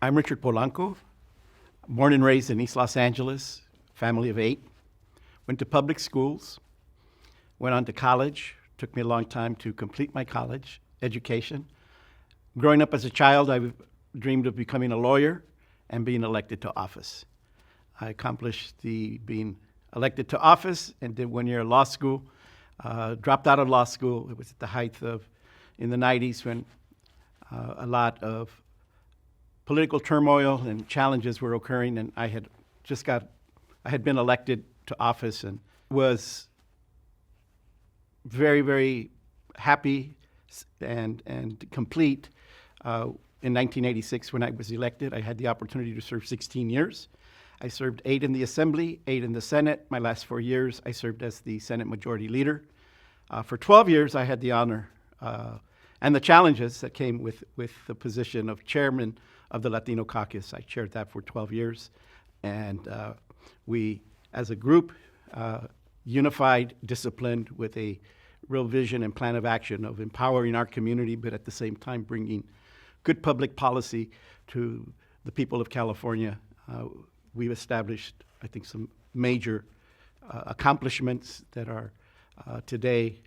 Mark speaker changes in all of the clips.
Speaker 1: I'm Richard Polanco, born and raised in East Los Angeles, family of 8. Went to public schools, went on to college. Took me a long time to complete my college education. Growing up as a child, I dreamed of becoming a lawyer and being elected to office. I accomplished being elected to office and did 1 year of law school. Dropped out of law school. It was at the height of, in the 90s, when a lot of political turmoil and challenges were occurring, and I had been elected to office and was very, very happy and complete. In 1986, when I was elected, I had the opportunity to serve 16 years. I served 8 in the Assembly, 8 in the Senate. My last 4 years, I served as the Senate Majority Leader. For 12 years, I had the honor and the challenges that came with the position of Chairman of the Latino Caucus. I chaired that for 12 years. And we, as a group, unified, disciplined, with a real vision and plan of action of empowering our community, but at the same time bringing good public policy to the people of California. We've established, I think, some major accomplishments that are today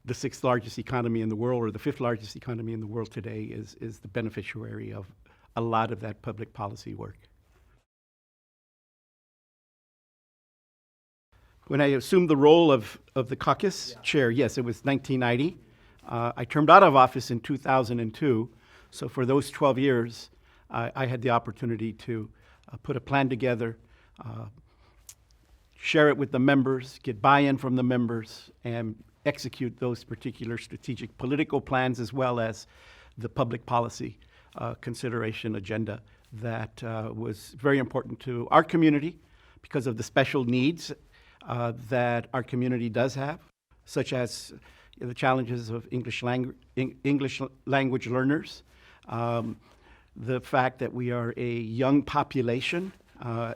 Speaker 1: the 6th largest economy in the world, or the 5th largest economy in the world today, is the beneficiary of a lot of that public policy work. When I assumed the role of the caucus chair, yes, it was 1990. I termed out of office in 2002. So for those 12 years, I had the opportunity to put a plan together, share it with the members, get buy-in from the members, and execute those particular strategic political plans, as well as the public policy consideration agenda that was very important to our community because of the special needs that our community does have, such as the challenges of English language learners, the fact that we are a young population,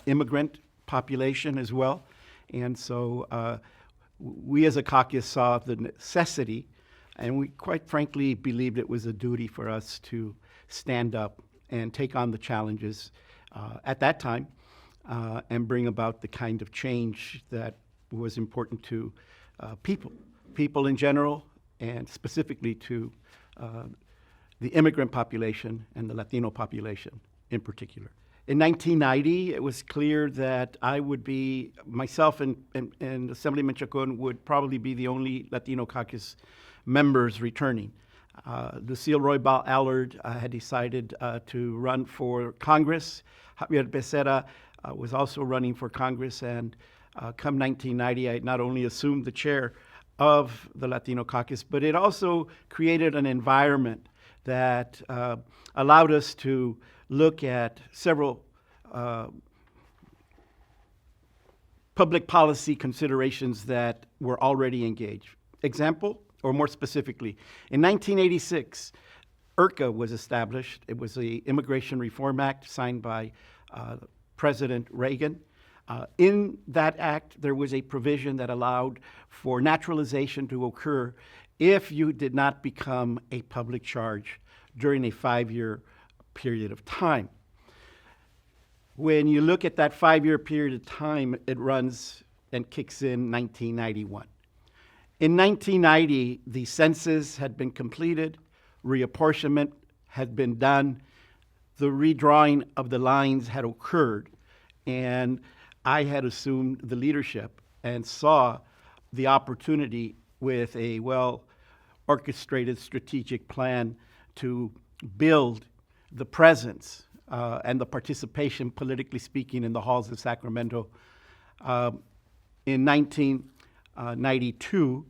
Speaker 1: immigrant population as well. And so we as a caucus saw the necessity, and we quite frankly believed it was a duty for us to stand up and take on the challenges at that time and bring about the kind of change that was important to people in general, and specifically to the immigrant population and the Latino population in particular. In 1990, it was clear that I would be, myself and Assemblyman Chacon would probably be the only Latino caucus members returning. Lucille Roybal Allard had decided to run for Congress. Javier Becerra was also running for Congress, and come 1990, I not only assumed the chair of the Latino caucus, but it also created an environment that allowed us to look at several public policy considerations that were already engaged. Example, or more specifically, in 1986, IRCA was established. It was the Immigration Reform Act signed by President Reagan. In that act, there was a provision that allowed for naturalization to occur if you did not become a public charge during a 5-year period of time. When you look at that 5-year period of time, it runs and kicks in 1991. In 1990, the census had been completed, reapportionment had been done, the redrawing of the lines had occurred, and I had assumed the leadership and saw the opportunity with a well-orchestrated strategic plan to build the presence and the participation, politically speaking, in the halls of Sacramento. In 1992,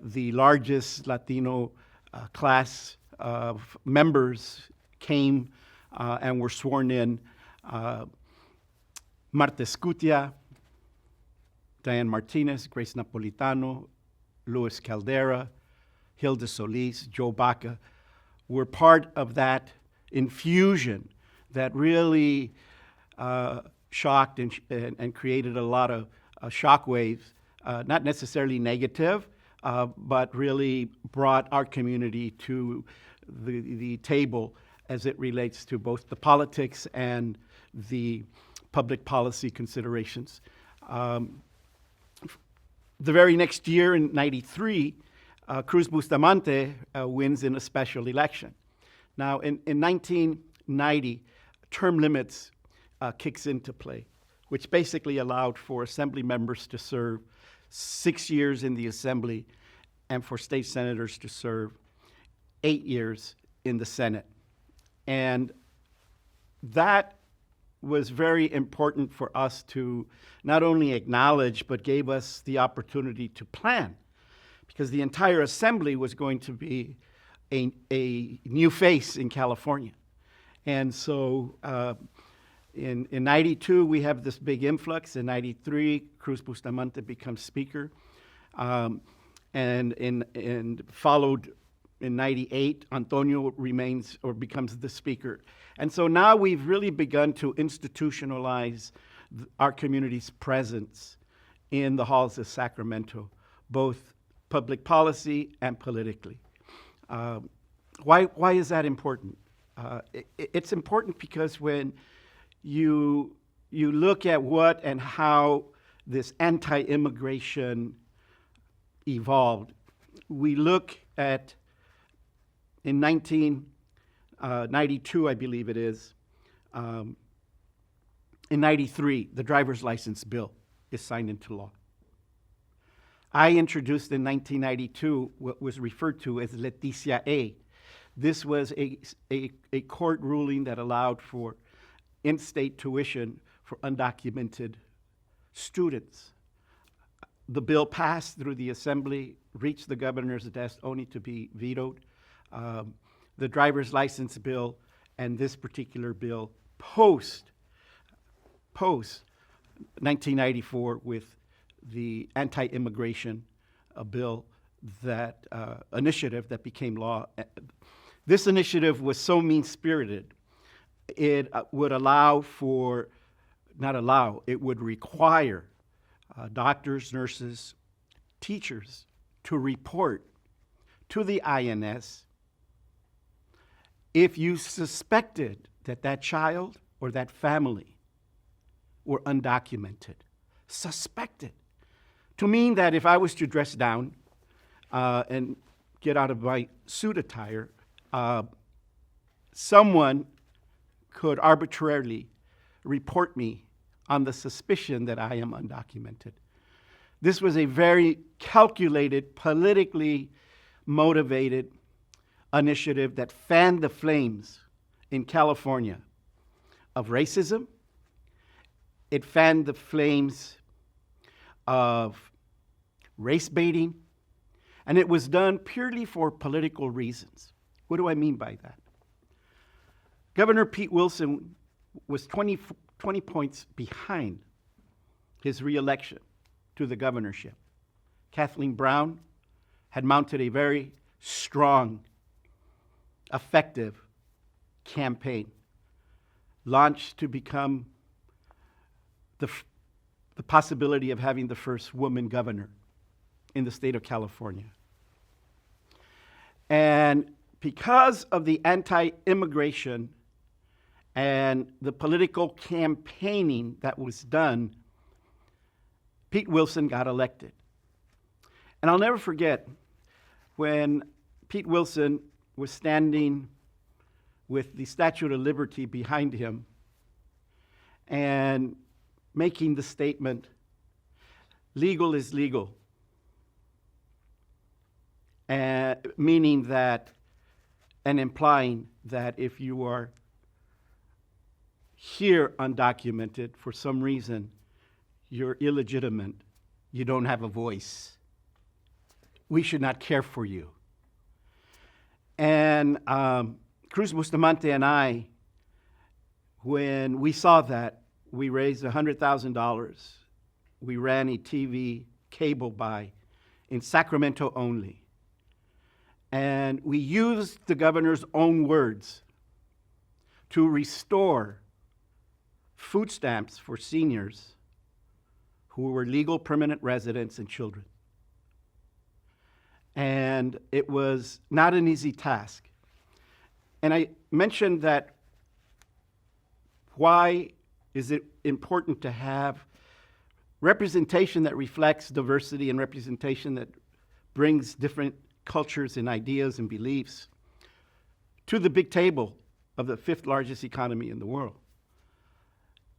Speaker 1: the largest Latino class of members came and were sworn in. Marta Escutia, Diane Martinez, Grace Napolitano, Luis Caldera, Hilda Solis, Joe Baca were part of that infusion that really shocked and created a lot of shockwaves, not necessarily negative, but really brought our community to the table as it relates to both the politics and the public policy considerations. The very next year, in '93, Cruz Bustamante wins in a special election. Now, in 1990, term limits kicks into play, which basically allowed for assembly members to serve 6 years in the assembly and for state senators to serve 8 years in the Senate. And that was very important for us to not only acknowledge, but gave us the opportunity to plan, because the entire assembly was going to be a new face in California. And so in 92, we have this big influx. In 93, Cruz Bustamante becomes speaker. And followed in 98, Antonio remains or becomes the speaker. And so now we've really begun to institutionalize our community's presence in the halls of Sacramento, both public policy and politically. Why is that important? It's important because when you look at what and how this anti-immigration evolved, we look at, in 1992, I believe it is, in 93, the driver's license bill is signed into law. I introduced in 1992 what was referred to as Leticia A. This was a court ruling that allowed for in-state tuition for undocumented students. The bill passed through the assembly, reached the governor's desk only to be vetoed. The driver's license bill and this particular bill post 1994 with the anti-immigration bill, that initiative that became law. This initiative was so mean-spirited, it would it would require doctors, nurses, teachers to report to the INS if you suspected that that child or that family were undocumented. Suspected. To mean that if I was to dress down and get out of my suit attire, someone could arbitrarily report me on the suspicion that I am undocumented. This was a very calculated, politically motivated initiative that fanned the flames in California of racism. It fanned the flames of race baiting, and it was done purely for political reasons. What do I mean by that? Governor Pete Wilson was 20 points behind his reelection to the governorship. Kathleen Brown had mounted a very strong, effective campaign, launched to become the possibility of having the first woman governor in the state of California. And because of the anti-immigration and the political campaigning that was done, Pete Wilson got elected. And I'll never forget when Pete Wilson was standing with the Statue of Liberty behind him and making the statement, "Legal is legal," meaning that, and implying that if you are here undocumented for some reason, you're illegitimate, you don't have a voice, we should not care for you. And Cruz Bustamante and I, when we saw that, we raised $100,000. We ran a TV cable buy in Sacramento only. And we used the governor's own words to restore food stamps for seniors who were legal permanent residents and children. And it was not an easy task. And I mentioned that why is it important to have representation that reflects diversity and representation that brings different cultures and ideas and beliefs to the big table of the fifth largest economy in the world.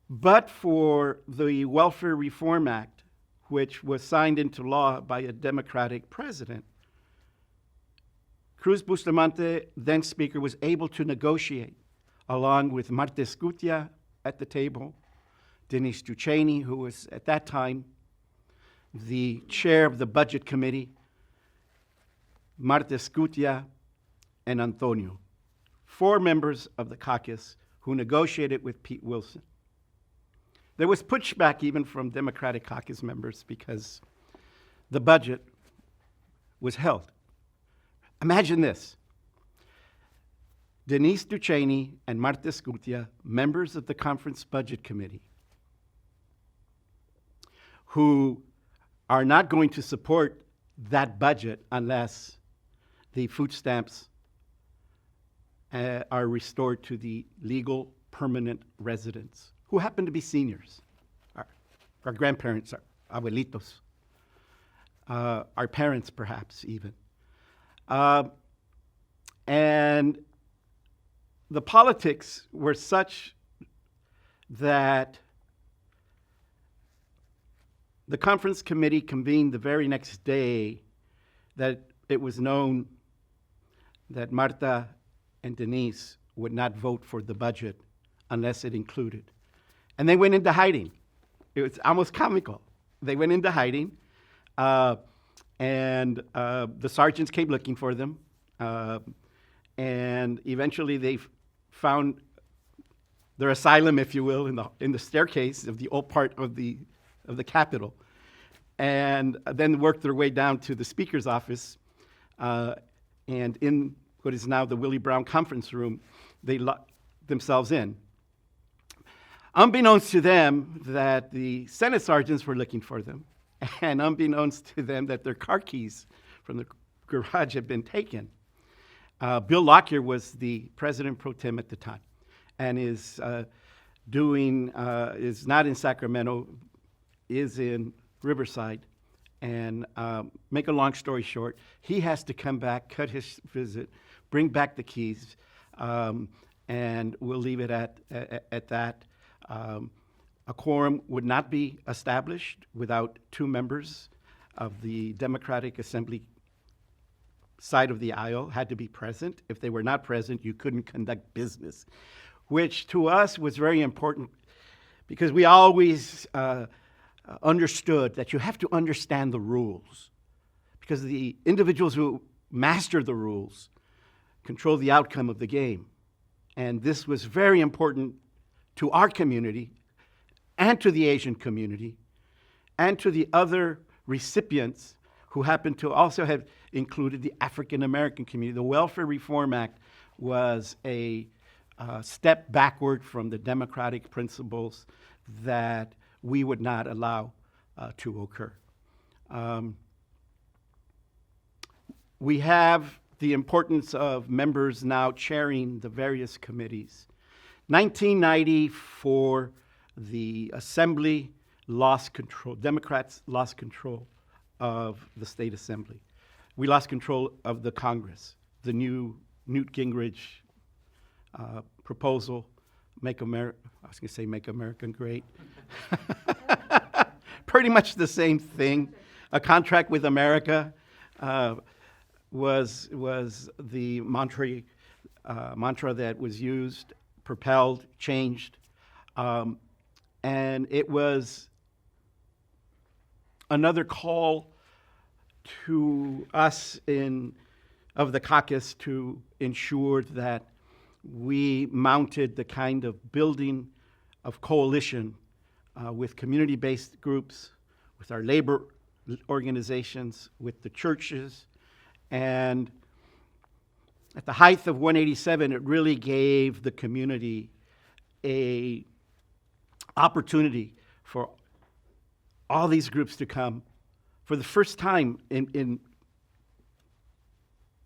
Speaker 1: But for the Welfare Reform Act, which was signed into law by a Democratic president, Cruz Bustamante, then Speaker, was able to negotiate along with Marta Escutia at the table, Denise Ducheney, who was at that time the chair of the Budget Committee, Marta Escutia, and Antonio, 4 members of the caucus who negotiated with Pete Wilson. There was pushback even from Democratic caucus members because the budget was held. Imagine this. Denise Ducheney and Marta Escutia, members of the Conference Budget Committee, who are not going to support that budget unless the food stamps are restored to the legal permanent residents, who happen to be seniors, our grandparents, our abuelitos, our parents perhaps even. And the politics were such that the conference committee convened the very next day that it was known that Marta and Denise would not vote for the budget unless it included. And they went into hiding. It was almost comical. They went into hiding, and the sergeants came looking for them, and eventually they found their asylum, if you will, in the staircase of the old part of the Capitol, and then worked their way down to the Speaker's office, and in what is now the Willie Brown Conference Room, they locked themselves in. Unbeknownst to them that the Senate sergeants were looking for them, and unbeknownst to them that their car keys from the garage had been taken. Bill Lockyer was the president pro tem at the time, and is not in Sacramento, is in Riverside. And make a long story short, he has to come back, cut his visit, bring back the keys, and we'll leave it at that. A quorum would not be established without 2 members of the Democratic Assembly side of the aisle had to be present. If they were not present, you couldn't conduct business, which to us was very important because we always understood that you have to understand the rules, because the individuals who master the rules control the outcome of the game. And this was very important to our community and to the Asian community and to the other recipients who happened to also have included the African American community. The Welfare Reform Act was a step backward from the democratic principles that we would not allow to occur. We have the importance of members now chairing the various committees. 1990, for the Assembly lost control, Democrats lost control of the state assembly. We lost control of the Congress. The new Newt Gingrich proposal, Make America Great. Pretty much the same thing. A contract with America was the mantra that was used, propelled, changed, and it was another call to us of the caucus to ensure that we mounted the kind of building of coalition with community-based groups, with our labor organizations, with the churches, and at the height of 187, it really gave the community a opportunity for all these groups to come. For the first time in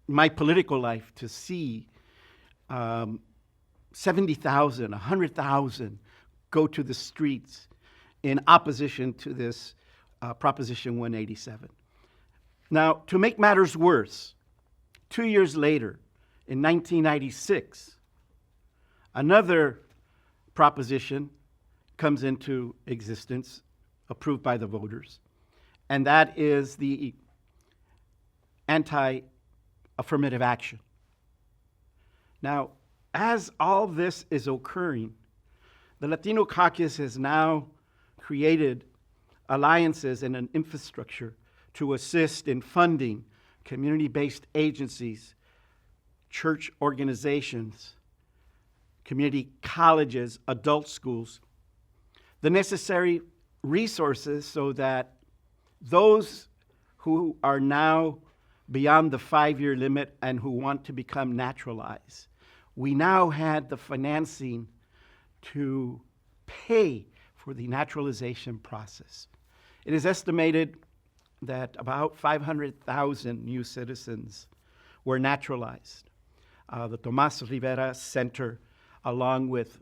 Speaker 1: my political life, to see 70,000, 100,000 go to the streets in opposition to this Proposition 187. Now, to make matters worse, 2 years later, in 1996, another proposition comes into existence, approved by the voters, and that is the anti-affirmative action. Now, as all this is occurring, the Latino Caucus has now created alliances and an infrastructure to assist in funding community-based agencies, church organizations, community colleges, adult schools, the necessary resources so that those who are now beyond the 5-year limit and who want to become naturalized, we now had the financing to pay for the naturalization process. It is estimated that about 500,000 new citizens were naturalized. The Tomas Rivera Center, along with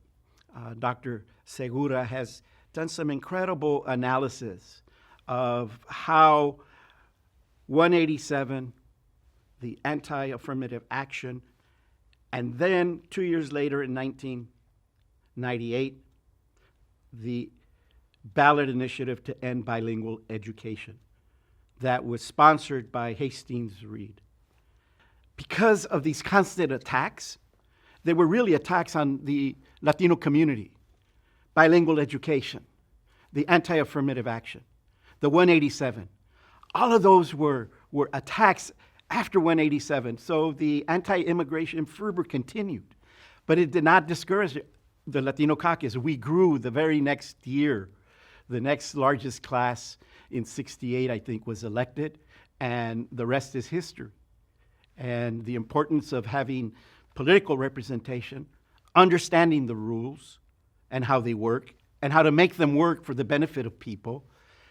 Speaker 1: Dr. Segura, has done some incredible analysis of how 187, the anti-affirmative action, and then 2 years later in 1998, the ballot initiative to end bilingual education that was sponsored by Hastings Reed. Because of these constant attacks, they were really attacks on the Latino community. Bilingual education, the anti-affirmative action, the 187. All of those were attacks after 187. So the anti-immigration fervor continued, but it did not discourage the Latino Caucus. We grew the very next year. The next largest class in 68, I think, was elected, and the rest is history. And the importance of having political representation, understanding the rules and how they work, and how to make them work for the benefit of people,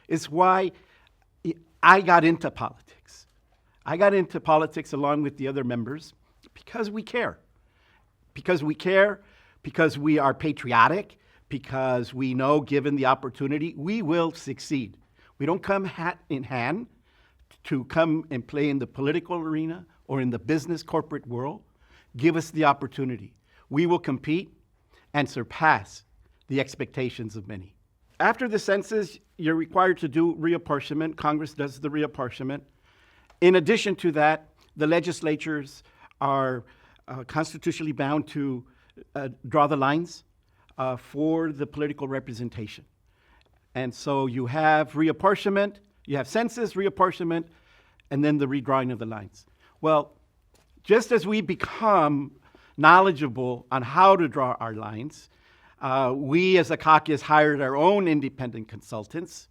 Speaker 1: is why I got into politics. I got into politics along with the other members because we care. Because we care, because we are patriotic, because we know, given the opportunity, we will succeed. We don't come hat in hand to come and play in the political arena or in the business corporate world. Give us the opportunity. We will compete and surpass the expectations of many. After the census, you're required to do reapportionment. Congress does the reapportionment. In addition to that, the legislatures are constitutionally bound to draw the lines for the political representation. And so you have reapportionment, you have census, reapportionment, and then the redrawing of the lines. Well, just as we become knowledgeable on how to draw our lines, we as a caucus hired our own independent consultants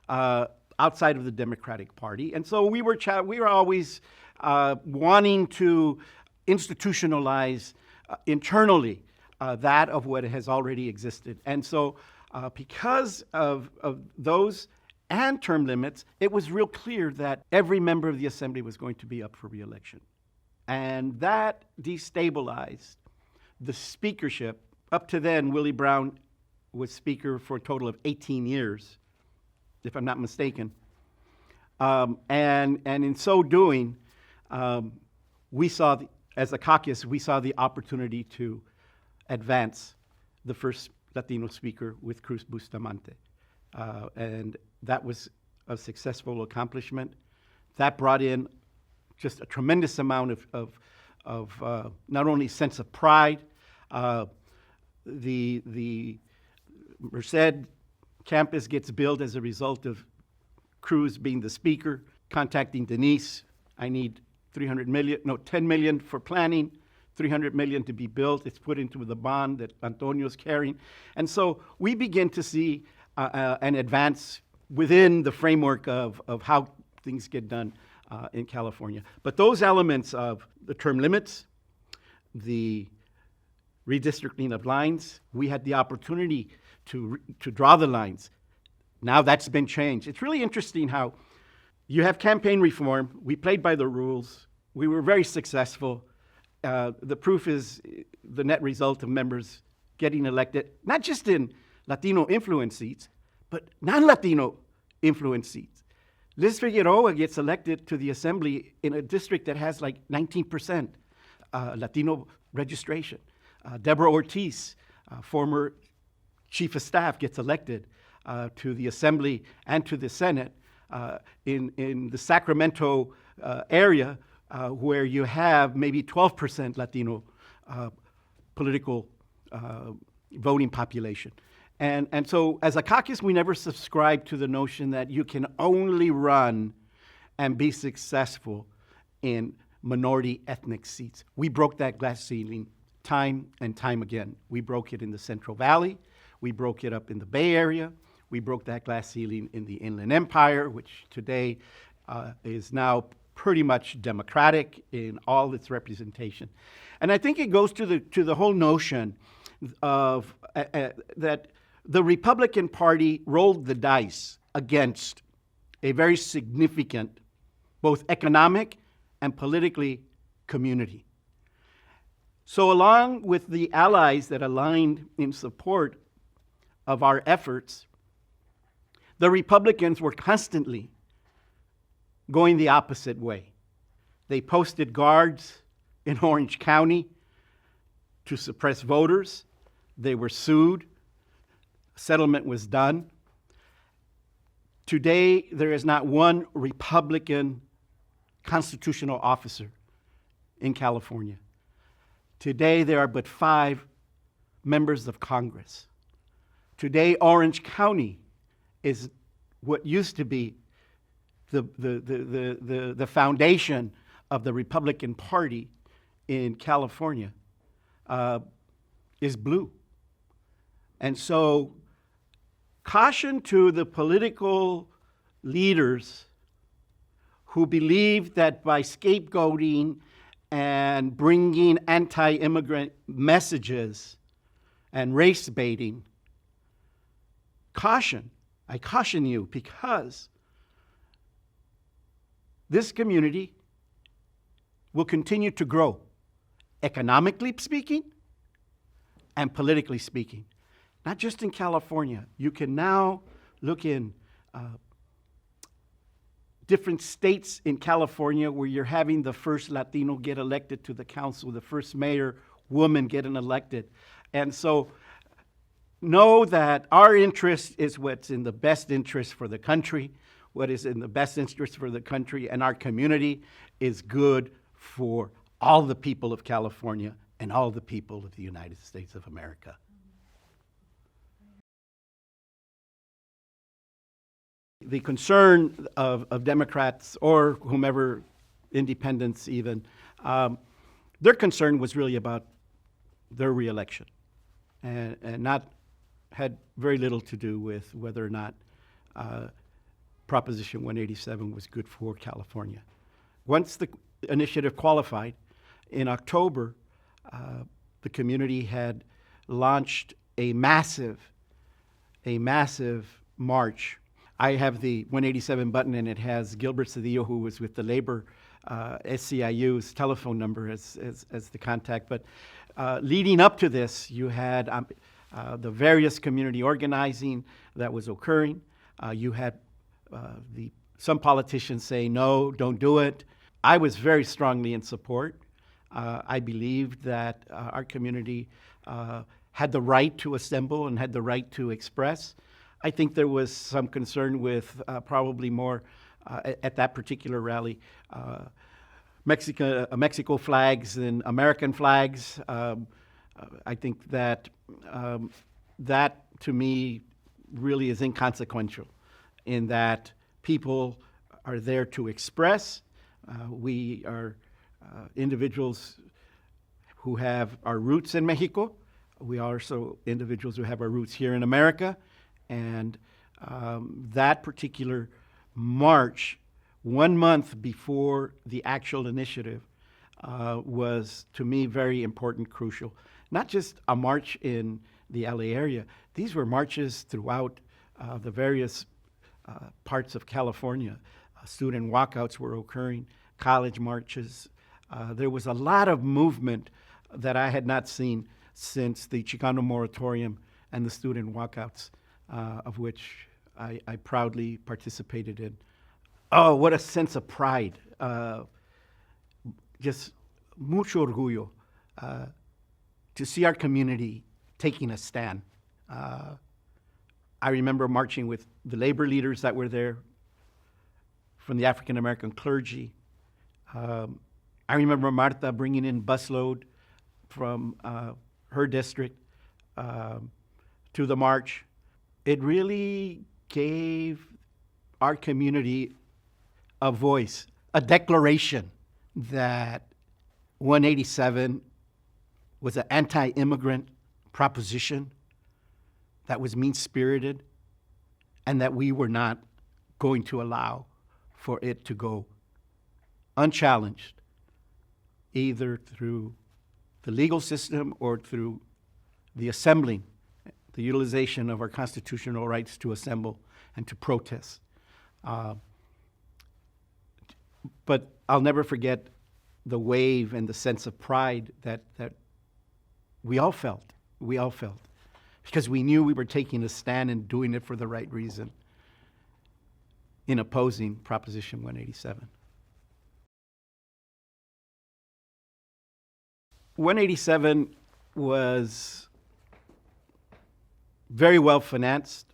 Speaker 1: outside of the Democratic Party. And so we were always wanting to institutionalize internally that of what has already existed. And so because of those and term limits, it was real clear that every member of the Assembly was going to be up for re-election. And that destabilized the speakership. Up to then, Willie Brown was speaker for a total of 18 years, if I'm not mistaken. And in so doing, we saw, as a caucus, we saw the opportunity to advance the first Latino speaker with Cruz Bustamante. And that was a successful accomplishment. That brought in just a tremendous amount of not only sense of pride. The Merced campus gets built as a result of Cruz being the speaker, contacting Denise. I need 10 million for planning, 300 million to be built. It's put into the bond that Antonio's carrying. And so we begin to see an advance within the framework of how things get done in California. But those elements of the term limits, the redistricting of lines, we had the opportunity to draw the lines. Now that's been changed. It's really interesting how you have campaign reform. We played by the rules. We were very successful. the proof is the net result of members getting elected, not just in Latino influence seats, but non-Latino influence seats. Liz Figueroa gets elected to the assembly in a district that has like 19% Latino registration. Deborah Ortiz, former chief of staff, gets elected to the assembly and to the Senate in the Sacramento area where you have maybe 12% Latino political voting population. And so as a caucus, we never subscribed to the notion that you can only run and be successful in minority ethnic seats. We broke that glass ceiling time and time again. We broke it in the Central Valley. We broke it up in the Bay Area. We broke that glass ceiling in the Inland Empire, which today is now pretty much democratic in all its representation. And I think it goes to the whole notion of that the Republican Party rolled the dice against a very significant, both economic and politically, community. So along with the allies that aligned in support of our efforts, the Republicans were constantly going the opposite way. They posted guards in Orange County to suppress voters. They were sued. Settlement was done. Today, there is not one Republican constitutional officer in California. Today, there are but 5 members of Congress. Today, Orange County is what used to be the foundation of the Republican Party in California, is blue. And so, caution to the political leaders who believe that by scapegoating and bringing anti-immigrant messages and race baiting, I caution you, because this community will continue to grow, economically speaking and politically speaking. Not just in California. You can now look in different states in California where you're having the first Latino get elected to the council, the first mayor woman getting elected. And so know that our interest is what's in the best interest for the country. What is in the best interest for the country and our community is good for all the people of California and all the people of the United States of America. The concern of Democrats or whomever, independents even, their concern was really about their reelection and not had very little to do with whether or not Proposition 187 was good for California. Once the initiative qualified, in October, the community had launched a massive march. I have the 187 button, and it has Gilbert Cedillo, who was with the Labor SCIU's telephone number as the contact. But leading up to this, you had the various community organizing that was occurring. You had some politicians say, no, don't do it. I was very strongly in support. I believed that our community had the right to assemble and had the right to express. I think there was some concern with probably more at that particular rally, Mexico flags and American flags. I think that that to me really is inconsequential in that people are there to express. We are individuals who have our roots in Mexico. We are also individuals who have our roots here in America. And that particular march, 1 month before the actual initiative, was, to me, very important, crucial. Not just a march in the LA area. These were marches throughout the various parts of California. Student walkouts were occurring, college marches, There was a lot of movement that I had not seen since the Chicano moratorium and the student walkouts, of which I proudly participated in. Oh, what a sense of pride. Just mucho orgullo to see our community taking a stand. I remember marching with the labor leaders that were there from the African American clergy. I remember Marta bringing in busload from her district to the march. It really gave our community a voice, a declaration that 187 was an anti-immigrant proposition that was mean-spirited, and that we were not going to allow for it to go unchallenged, either through the legal system or through the assembling, the utilization of our constitutional rights to assemble and to protest. But I'll never forget the wave and the sense of pride that we all felt. We all felt. Because we knew we were taking a stand and doing it for the right reason in opposing Proposition 187. 187 was very well financed.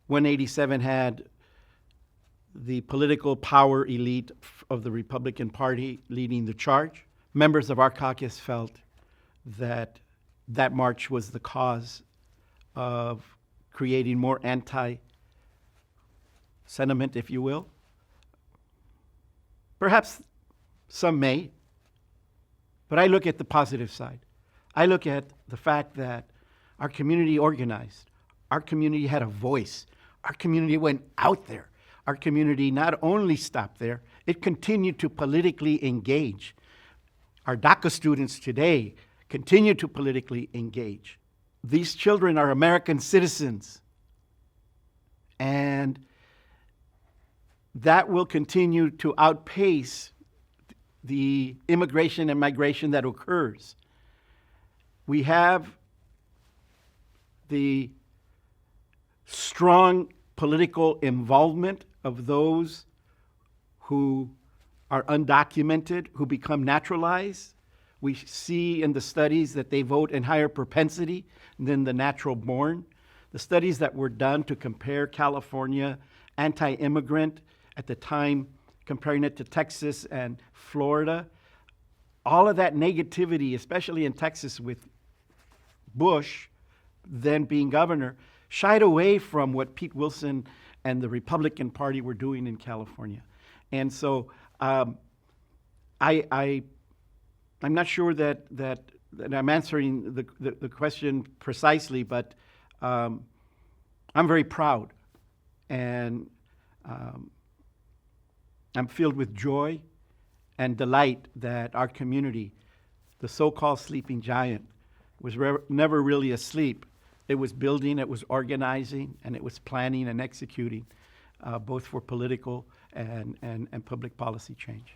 Speaker 1: 187 had the political power elite of the Republican Party leading the charge. Members of our caucus felt that that march was the cause of creating more anti-sentiment, if you will. Perhaps some may, but I look at the positive side. I look at the fact that our community organized, our community had a voice, our community went out there. Our community not only stopped there, it continued to politically engage. Our DACA students today continue to politically engage. These children are American citizens, and that will continue to outpace the immigration and migration that occurs. We have the strong political involvement of those who are undocumented, who become naturalized. We see in the studies that they vote in higher propensity than the natural born. The studies that were done to compare California anti-immigrant at the time, comparing it to Texas and Florida, all of that negativity, especially in Texas with Bush then being governor, shied away from what Pete Wilson and the Republican Party were doing in California. And so I'm not sure that I'm answering the question precisely, but I'm very proud, and I'm filled with joy and delight that our community, the so-called sleeping giant, was never really asleep. It was building, it was organizing, and it was planning and executing, both for political and public policy change.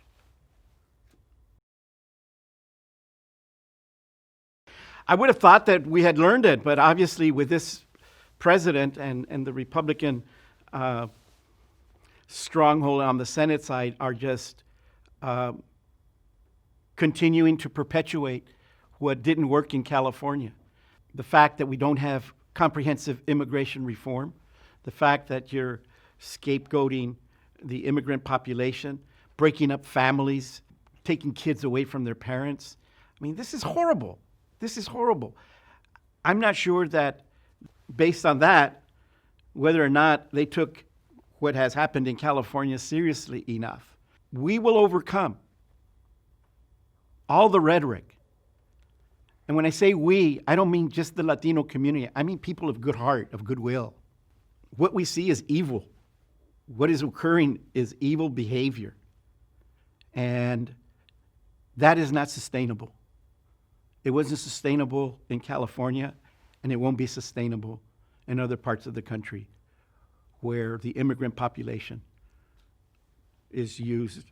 Speaker 1: I would have thought that we had learned it, but obviously with this president and the Republican stronghold on the Senate side are just continuing to perpetuate what didn't work in California. The fact that we don't have comprehensive immigration reform, the fact that you're scapegoating the immigrant population, breaking up families, taking kids away from their parents. I mean, this is horrible. This is horrible. I'm not sure that, based on that, whether or not they took what has happened in California seriously enough. We will overcome all the rhetoric. And when I say we, I don't mean just the Latino community. I mean people of good heart, of goodwill. What we see is evil. What is occurring is evil behavior. And that is not sustainable. It wasn't sustainable in California, and it won't be sustainable in other parts of the country where the immigrant population is used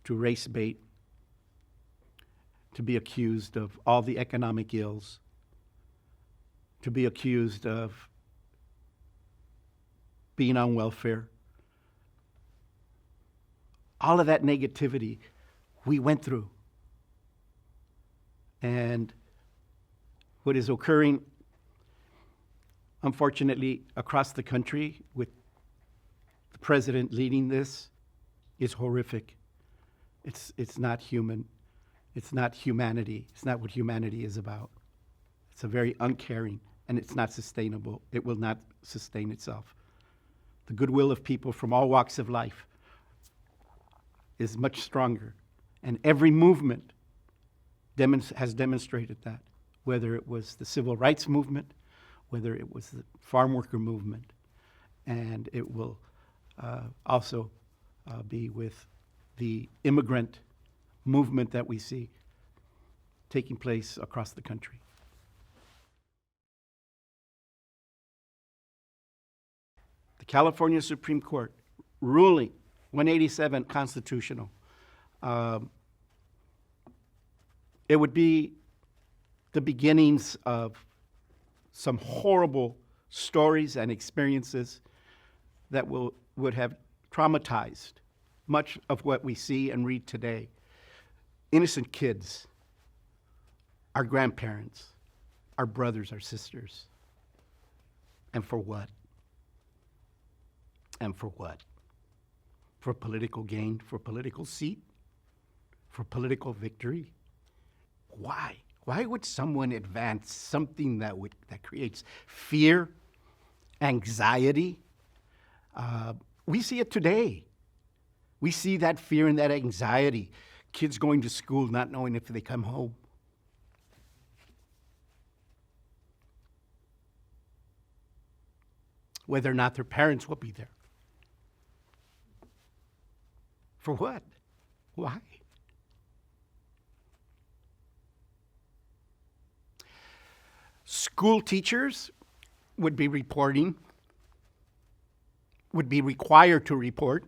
Speaker 1: to race bait, to be accused of all the economic ills, to be accused of being on welfare. All of that negativity we went through. And what is occurring, unfortunately, across the country with the president leading this is horrific. It's not human. It's not humanity. It's not what humanity is about. It's a very uncaring, and it's not sustainable. It will not sustain itself. The goodwill of people from all walks of life is much stronger, and every movement has demonstrated that, whether it was the civil rights movement, whether it was the farm worker movement, and it will also be with the immigrant movement that we see taking place across the country. The California Supreme Court ruling 187 constitutional. It would be the beginnings of some horrible stories and experiences that would have traumatized much of what we see and read today. Innocent kids, our grandparents, our brothers, our sisters. And for what? And for what? For political gain, for political seat, for political victory? Why? Why would someone advance something that creates fear, anxiety? We see it today. We see that fear and that anxiety. Kids going to school not knowing if they come home. Whether or not their parents will be there. For what? Why? School teachers would be required to report.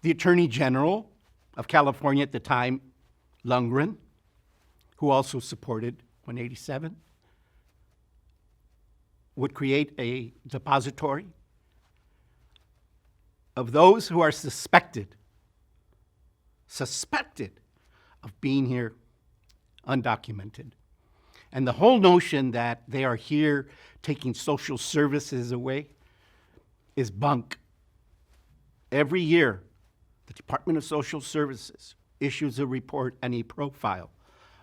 Speaker 1: The Attorney General of California at the time, Lundgren, who also supported 187, would create a depository of those who are suspected of being here undocumented. And the whole notion that they are here taking social services away is bunk. Every year, the Department of Social Services issues a report and a profile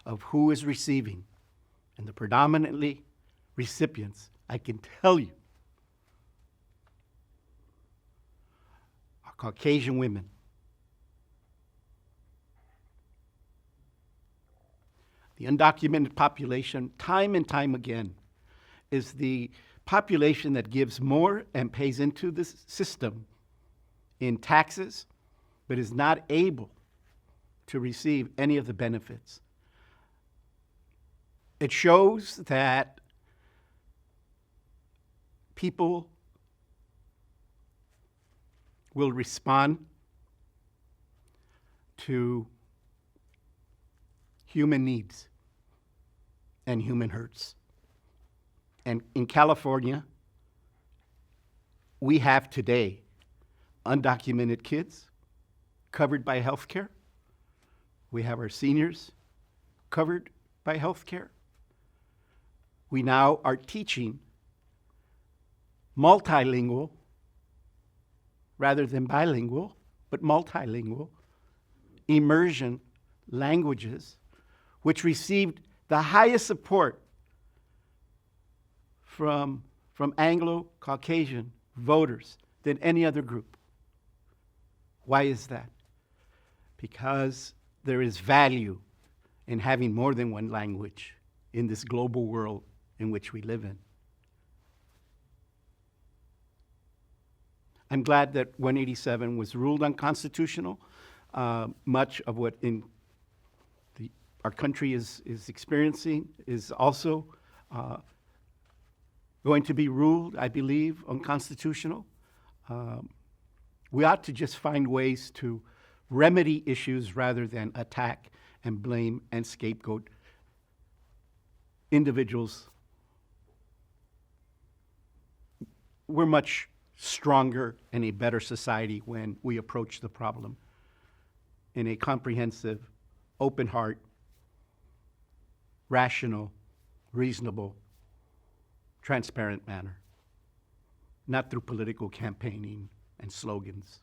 Speaker 1: of who is receiving. And the predominantly recipients, I can tell you, are Caucasian women. The undocumented population, time and time again, is the population that gives more and pays into this system in taxes, but is not able to receive any of the benefits. It shows that people will respond to human needs and human hurts. And in California, we have today undocumented kids covered by health care. We have our seniors covered by health care. We now are teaching multilingual rather than bilingual, but multilingual immersion languages, which received the highest support from Anglo-Caucasian voters than any other group. Why is that? Because there is value in having more than one language in this global world in which we live in. I'm glad that 187 was ruled unconstitutional. Much of what our country is experiencing is also going to be ruled, I believe, unconstitutional. We ought to just find ways to remedy issues rather than attack and blame and scapegoat individuals. We're much stronger and a better society when we approach the problem in a comprehensive, open heart, rational, reasonable, transparent manner, not through political campaigning and slogans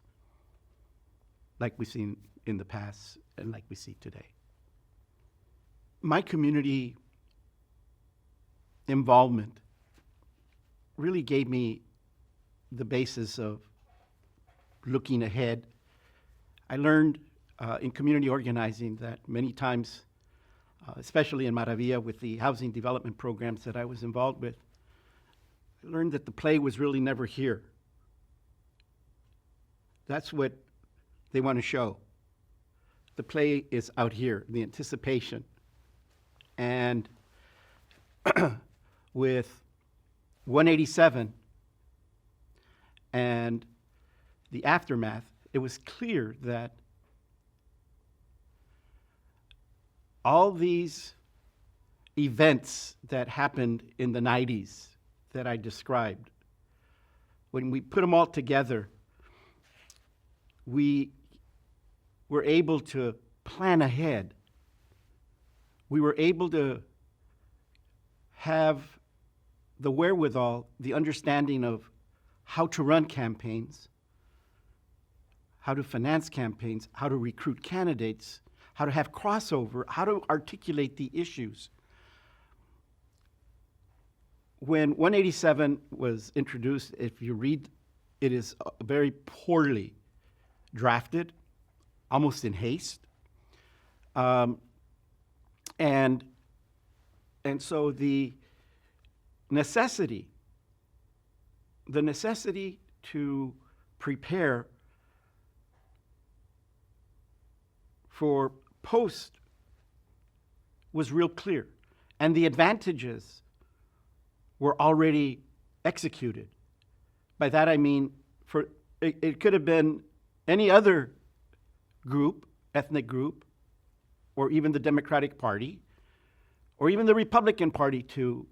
Speaker 1: like we've seen in the past and like we see today. My community involvement really gave me the basis of looking ahead. I learned in community organizing that many times, especially in Maravilla with the housing development programs that I was involved with, I learned that the play was really never here. That's what they want to show. The play is out here, the anticipation. And with 187 and the aftermath, it was clear that all these events that happened in the 90s that I described, when we put them all together, we were able to plan ahead. We were able to have the wherewithal, the understanding of how to run campaigns, how to finance campaigns, how to recruit candidates, how to have crossover, how to articulate the issues. When 187 was introduced, if you read, it is very poorly drafted, almost in haste. And so the necessity to prepare for post was real clear. And the advantages were already executed. By that I mean, it could have been any other group, ethnic group, or even the Democratic Party, or even the Republican Party to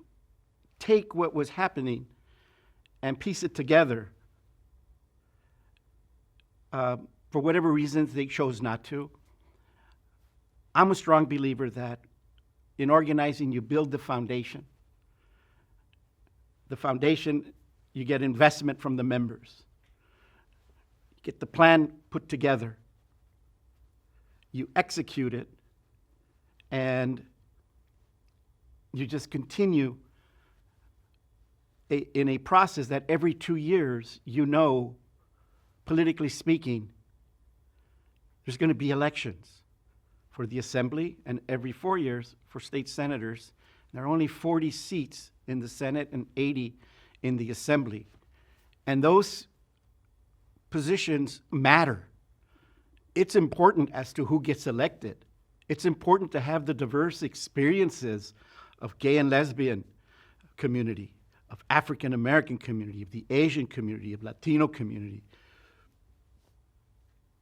Speaker 1: take what was happening and piece it together. For whatever reasons, they chose not to. I'm a strong believer that in organizing, you build the foundation. The foundation, you get investment from the members. You get the plan put together. You execute it, and you just continue in a process that every 2 years, politically speaking, there's going to be elections for the Assembly, and every 4 years for state senators. There are only 40 seats in the Senate and 80 in the Assembly. And those positions matter. It's important as to who gets elected. It's important to have the diverse experiences of gay and lesbian community, of African American community, of the Asian community, of Latino community.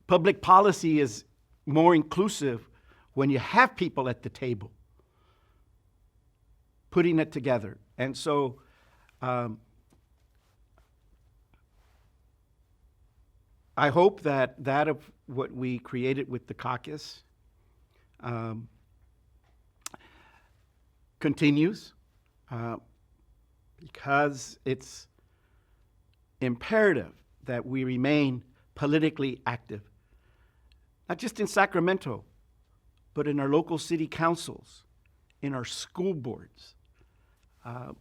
Speaker 1: Public policy is more inclusive when you have people at the table putting it together. And so I hope that of what we created with the caucus continues because it's imperative that we remain politically active, not just in Sacramento, but in our local city councils, in our school boards. I'm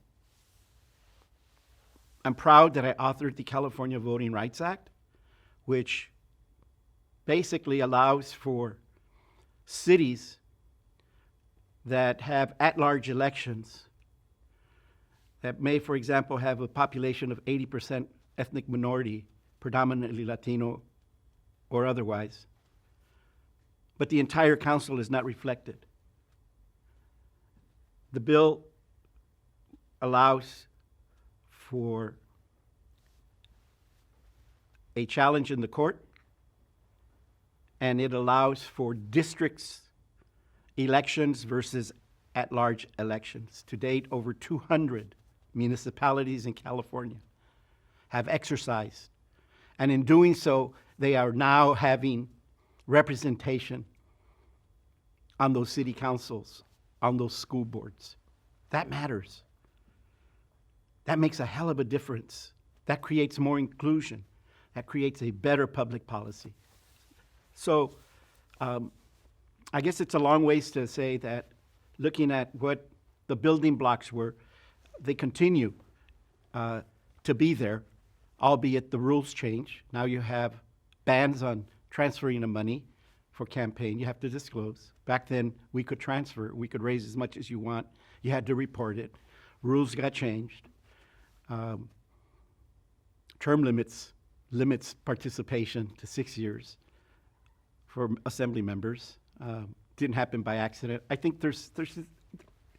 Speaker 1: proud that I authored the California Voting Rights Act, which basically allows for cities that have at-large elections that may, for example, have a population of 80% ethnic minority, predominantly Latino or otherwise, but the entire council is not reflected. The bill allows for a challenge in the court and it allows for districts elections versus at-large elections. To date, over 200 municipalities in California have exercised, and in doing so, they are now having representation on those city councils, on those school boards. That matters. That makes a hell of a difference. That creates more inclusion. That creates a better public policy. So I guess it's a long ways to say that looking at what the building blocks were, they continue to be there, albeit the rules change. Now you have bans on transferring the money for campaign. You have to disclose. Back then, we could transfer. We could raise as much as you want. You had to report it. Rules got changed. Term limits participation to 6 years for assembly members. Didn't happen by accident. I think there's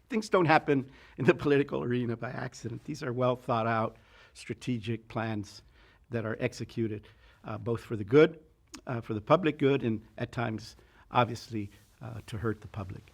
Speaker 1: things don't happen in the political arena by accident. These are well thought out strategic plans that are executed both for the good, for the public good, and at times, obviously, to hurt the public.